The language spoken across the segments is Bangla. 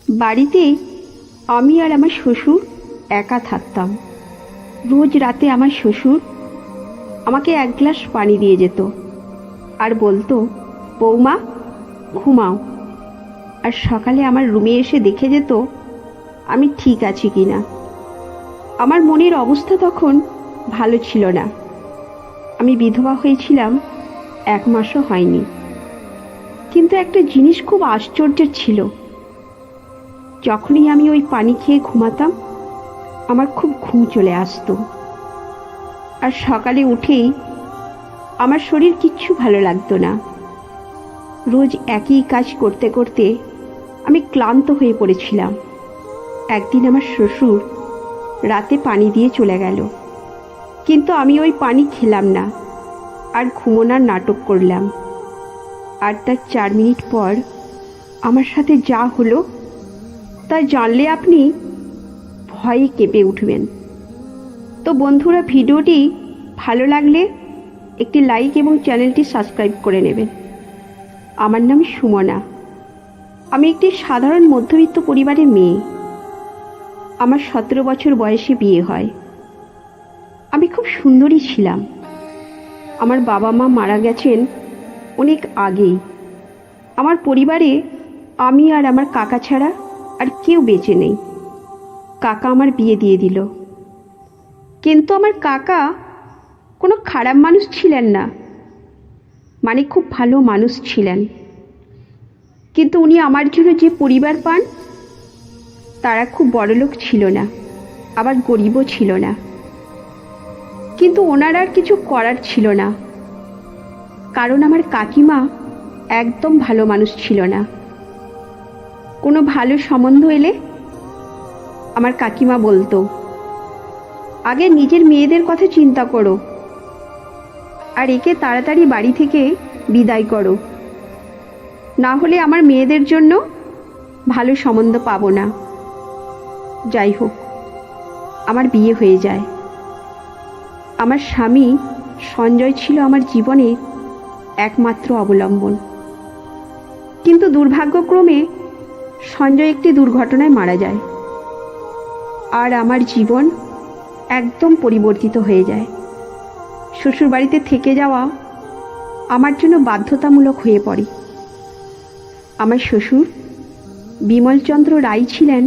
বাড়িতে আমি আর আমার শ্বশুর একা থাকতাম। রোজ রাতে আমার শ্বশুর আমাকে এক গ্লাস পানি দিয়ে যেত আর বলতো, বৌমা ঘুমাও। আর সকালে আমার রুমে এসে দেখে যেত আমি ঠিক আছি কিনা। আমার মনের অবস্থা তখন ভালো ছিল না। আমি বিধবা হয়েছিলাম, 1 মাসও হয়নি। কিন্তু একটা জিনিস খুব আশ্চর্যের ছিল, যখনই আমি ওই পানি খেয়ে ঘুমাতাম আমার খুব ঘুম চলে আসতো। আর সকালে উঠেই আমার শরীর কিচ্ছু ভালো লাগতো না। রোজ একই কাজ করতে করতে আমি ক্লান্ত হয়ে পড়েছিলাম। একদিন আমার শ্বশুর রাতে পানি দিয়ে চলে গেল, কিন্তু আমি ওই পানি খেলাম না আর ঘুমোনোর নাটক করলাম। আর তার 4 মিনিট পর আমার সাথে যা হলো তা জানলে আপনি ভয়ে কেঁপে উঠবেন। তো বন্ধুরা, ভিডিওটি ভালো লাগলে একটি লাইক এবং চ্যানেলটি সাবস্ক্রাইব করে নেবেন। আমার নাম সুমনা। আমি একটি সাধারণ মধ্যবিত্ত পরিবারের মেয়ে। আমার 17 বছর বয়সে বিয়ে হয়। আমি খুব সুন্দরী ছিলাম। আমার বাবা মা মারা গেছেন অনেক আগেই। আমার পরিবারে আমি আর আমার কাকা ছাড়া আর কেউ বেঁচে নেই। কাকা আমার বিয়ে দিয়ে দিল, কিন্তু আমার কাকা কোনো খারাপ মানুষ ছিলেন না, মানে খুব ভালো মানুষ ছিলেন। কিন্তু উনি আমার জন্য যে পরিবার পান তারা খুব বড়লোক ছিল না, আবার গরিবও ছিল না। কিন্তু ওনার আর কিছু করার ছিল না, কারণ আমার কাকিমা একদম ভালো মানুষ ছিল না। কোনো ভালো সম্বন্ধ এলে আমার কাকিমা বলতো, আগে নিজের মেয়েদের কথা চিন্তা করো, আর একে তাড়াতাড়ি বাড়ি থেকে বিদায় করো, না হলে আমার মেয়েদের জন্য ভালো সম্বন্ধ পাবো না। যাই হোক, আমার বিয়ে হয়ে যায়। আমার স্বামী সঞ্জয় ছিল আমার জীবনের একমাত্র অবলম্বন। কিন্তু দুর্ভাগ্যক্রমে সঞ্জয় একটি দুর্ঘটনায় মারা যায়, আর আমার জীবন একদম পরিবর্তিত হয়ে যায়। শ্বশুরবাড়িতে থেকে যাওয়া আমার জন্য বাধ্যতামূলক হয়ে পড়ে। আমার শ্বশুর বিমলচন্দ্র রায় ছিলেন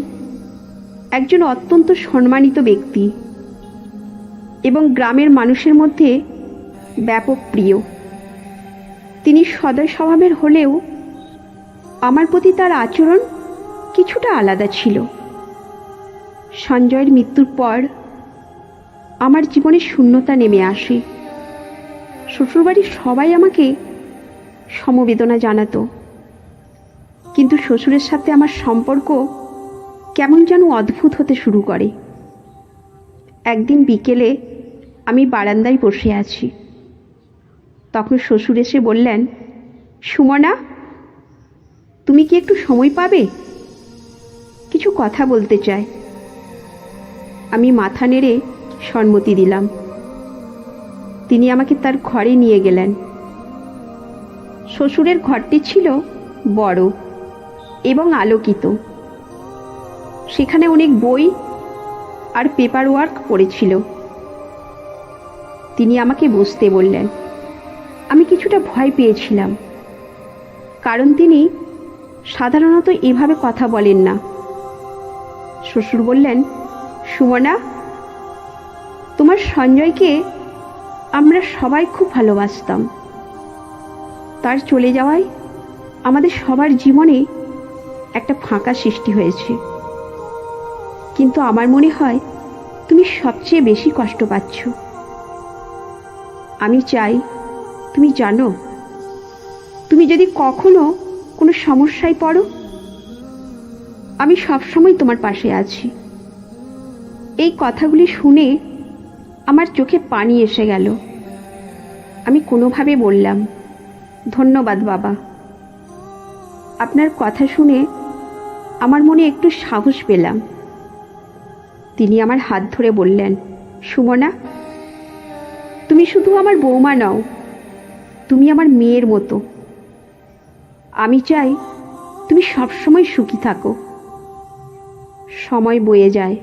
একজন অত্যন্ত সম্মানিত ব্যক্তি এবং গ্রামের মানুষের মধ্যে ব্যাপক প্রিয়। তিনি সদয় স্বভাবের হলেও আমার প্রতি তার আচরণ কিছুটা আলাদা ছিল। সঞ্জয়ের মৃত্যুর পর আমার জীবনে শূন্যতা নেমে আসে। শ্বশুরবাড়ির সবাই আমাকে সমবেদনা জানাতো, কিন্তু শ্বশুরের সাথে আমার সম্পর্ক কেমন যেন অদ্ভুত হতে শুরু করে। একদিন বিকেলে আমি বারান্দায় বসে আছি, তখন শ্বশুর এসে বললেন, সুমনা, তুমি কি একটু সময় পাবে? কিছু কথা বলতে চাই। আমি মাথা নেড়ে সম্মতি দিলাম। তিনি আমাকে তার ঘরে নিয়ে গেলেন। শ্বশুরের ঘরটি ছিল বড় এবং আলোকিত। সেখানে অনেক বই আর পেপার ওয়ার্ক পড়েছিল। তিনি আমাকে বসতে বললেন। আমি কিছুটা ভয় পেয়েছিলাম, কারণ তিনি সাধারণত এভাবে কথা বলেন না। শ্বশুর বললেন, সুমনা, তোমার সঞ্জয়কে আমরা সবাই খুব ভালোবাসতাম। তার চলে যাওয়ায় আমাদের সবার জীবনে একটা ফাঁকা সৃষ্টি হয়েছে। কিন্তু আমার মনে হয় তুমি সবচেয়ে বেশি কষ্ট পাচ্ছ। আমি চাই তুমি জানো, তুমি যদি কখনো কোনো সমস্যায় পড়ো, আমি সবসময় তোমার পাশে আছি। এই কথাগুলি শুনে আমার চোখে পানি এসে গেল। আমি কোনোভাবে বললাম, ধন্যবাদ বাবা। আপনার কথা শুনে আমার মনে একটু সাহস পেলাম। তিনি আমার হাত ধরে বললেন, সুমনা, তুমি শুধু আমার বৌমা নও, তুমি আমার মেয়ের মতো। আমি চাই তুমি সবসময় সুখী থাকো। সময় বয়ে যায়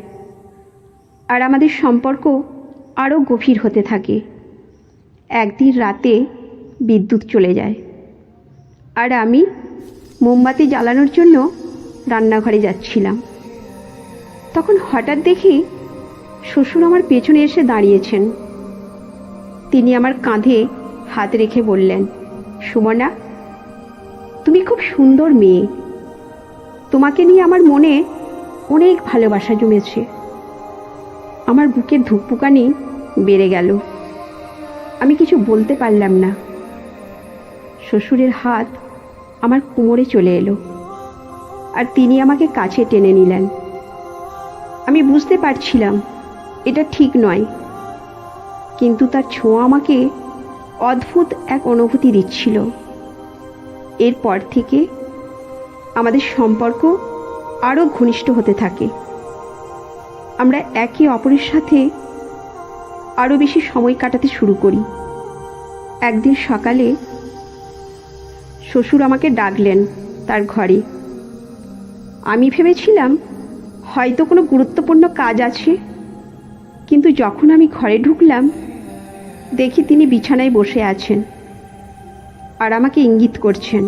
আর আমাদের সম্পর্ক আরও গভীর হতে থাকে। একদিন রাতে বিদ্যুৎ চলে যায় আর আমি মোমবাতি জ্বালানোর জন্য রান্নাঘরে যাচ্ছিলাম। তখন হঠাৎ দেখি শ্বশুর আমার পেছনে এসে দাঁড়িয়েছেন। তিনি আমার কাঁধে হাত রেখে বললেন, সুমনা, তুমি খুব সুন্দর মেয়ে। তোমাকে নিয়ে আমার মনে অনেক ভালোবাসা জমেছে। আমার বুকের ধুকপুকানি বেড়ে গেল। আমি কিছু বলতে পারলাম না। শ্বশুরের হাত আমার কোমরে চলে এলো আর তিনি আমাকে কাছে টেনে নিলেন। আমি বুঝতে পারছিলাম এটা ঠিক নয়, কিন্তু তার ছোঁয়া আমাকে অদ্ভুত এক অনুভূতি দিচ্ছিল। এরপর থেকে আমাদের সম্পর্ক আরও ঘনিষ্ঠ হতে থাকে। আমরা একে অপরের সাথে আরও বেশি সময় কাটাতে শুরু করি। একদিন সকালে শ্বশুর আমাকে ডাকলেন তার ঘরে। আমি ভেবেছিলাম হয়তো কোনো গুরুত্বপূর্ণ কাজ আছে, কিন্তু যখন আমি ঘরে ঢুকলাম দেখি তিনি বিছানায় বসে আছেন আর আমাকে ইঙ্গিত করছেন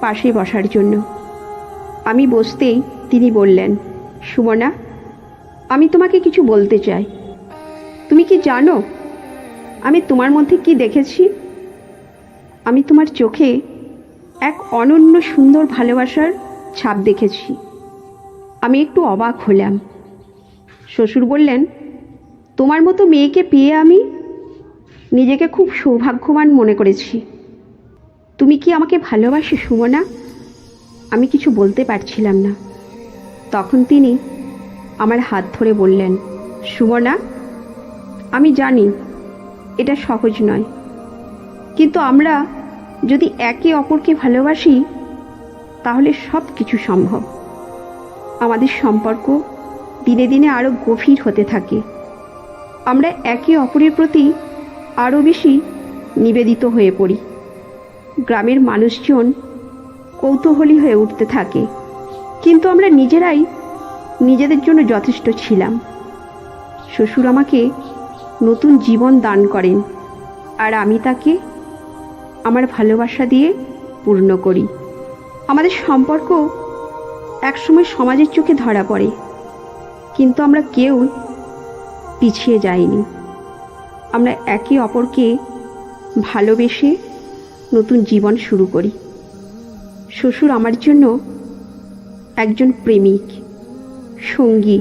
পাশে বসার জন্য। আমি বসতেই তিনি বললেন, সুমনা, আমি তোমাকে কিছু বলতে চাই। তুমি কি জানো আমি তোমার মধ্যে কি দেখেছি? আমি তোমার চোখে এক অনন্য সুন্দর ভালোবাসার ছাপ দেখেছি। আমি একটু অবাক হলাম। শ্বশুর বললেন, তোমার মতো মেয়েকে পেয়ে আমি নিজেকে খুব সৌভাগ্যবান মনে করেছি। তুমি কি আমাকে ভালোবাসো সুমনা? আমি কিছু বলতে পারছিলাম না। তখন তিনি আমার হাত ধরে বললেন, সুমনা, আমি জানি এটা সহজ নয়, কিন্তু আমরা যদি একে অপরকে ভালোবাসি তাহলে সব কিছু সম্ভব। আমাদের সম্পর্ক দিনে দিনে আরও গভীর হতে থাকে। আমরা একে অপরের প্রতি আরও বেশি নিবেদিত হয়ে পড়ি। গ্রামের মানুষজন কৌতূহলী হয়ে উঠতে থাকে, কিন্তু আমরা নিজেরাই নিজেদের জন্য যথেষ্ট ছিলাম। শ্বশুর আমাকে নতুন জীবন দান করেন আর আমি তাকে আমার ভালোবাসা দিয়ে পূর্ণ করি। আমাদের সম্পর্ক একসময় সমাজের চোখে ধরা পড়ে, কিন্তু আমরা কেউ পিছিয়ে যাইনি। আমরা একে অপরকে ভালোবেসে নতুন জীবন শুরু করি। শ্বশুর আমার জন্য একজন প্রেমিক, সঙ্গী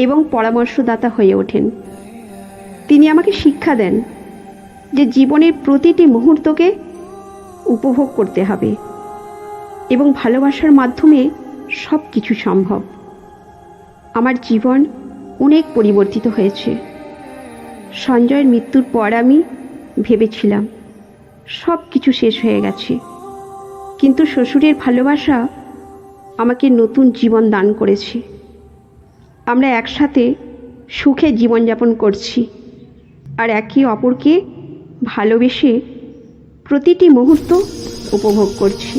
এবং পরামর্শদাতা হয়ে ওঠেন। তিনি আমাকে শিক্ষা দেন যে জীবনের প্রতিটি মুহূর্তকে উপভোগ করতে হবে এবং ভালোবাসার মাধ্যমে সব কিছু সম্ভব। আমার জীবন অনেক পরিবর্তিত হয়েছে। সঞ্জয়ের মৃত্যুর পর আমি ভেবেছিলাম সব কিছু শেষ হয়ে গেছে, কিন্তু শ্বশুরের ভালোবাসা আমাকে নতুন জীবন দান করেছে। আমরা একসাথে সুখে জীবনযাপন করছি আর একে অপরকে ভালোবেসে প্রতিটি মুহূর্ত উপভোগ করছি।